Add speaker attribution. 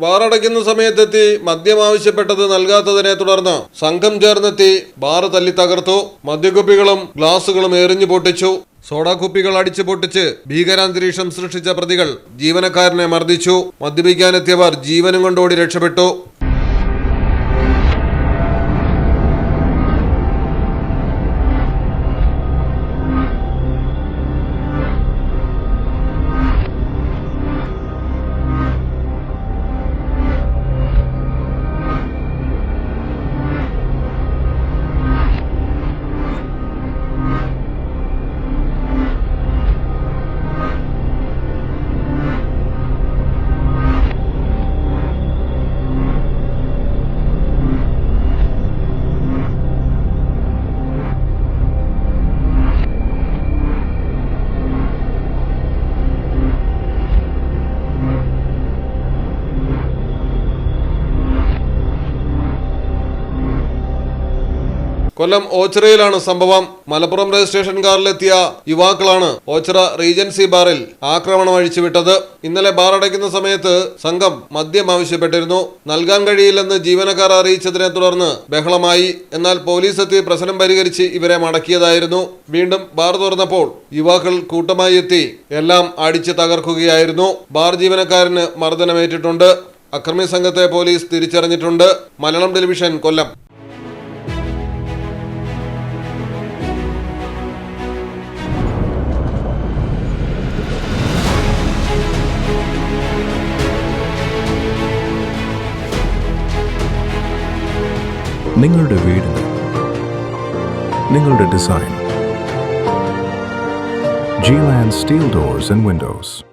Speaker 1: ബാറടയ്ക്കുന്ന സമയത്തെത്തി മദ്യം ആവശ്യപ്പെട്ടത് നൽകാത്തതിനെ തുടർന്ന് സംഘം ചേർന്നെത്തി ബാറ് തല്ലി തകർത്തു. മദ്യക്കുപ്പികളും ഗ്ലാസുകളും എറിഞ്ഞു പൊട്ടിച്ചു. സോഡാ കുപ്പികൾ അടിച്ചു പൊട്ടിച്ച് ഭീകരാന്തരീക്ഷം സൃഷ്ടിച്ച പ്രതികൾ ജീവനക്കാരനെ മർദ്ദിച്ചു. മദ്യപിക്കാനെത്തിയവർ ജീവനും കൊണ്ടോടി രക്ഷപ്പെട്ടു. കൊല്ലം ഓച്ചിറയിലാണ് സംഭവം. മലപ്പുറം രജിസ്ട്രേഷൻ കാറിലെത്തിയ യുവാക്കളാണ് ഓച്ചിറ റീജൻസി ബാറിൽ ആക്രമണം അഴിച്ചുവിട്ടത്. ഇന്നലെ ബാർ അടയ്ക്കുന്ന സമയത്ത് സംഘം മദ്യം ആവശ്യപ്പെട്ടിരുന്നു. നൽകാൻ കഴിയില്ലെന്ന് ജീവനക്കാർ അറിയിച്ചതിനെ തുടർന്ന് ബഹളമായി. എന്നാൽ പോലീസ് എത്തി പ്രശ്നം പരിഹരിച്ച് ഇവരെ മടക്കിയതായിരുന്നു. വീണ്ടും ബാർ തുറന്നപ്പോൾ യുവാക്കൾ കൂട്ടമായി എത്തി എല്ലാം അടിച്ച് തകർക്കുകയായിരുന്നു. ബാർ ജീവനക്കാരന് മർദ്ദനമേറ്റിട്ടുണ്ട്. അക്രമി സംഘത്തെ പോലീസ് തിരിച്ചറിഞ്ഞിട്ടുണ്ട്. മലയാളം ടെലിവിഷൻ, കൊല്ലം.
Speaker 2: നിങ്ങളുടെ വീടിന് നിങ്ങളുടെ design. G-Land Steel Doors and Windows.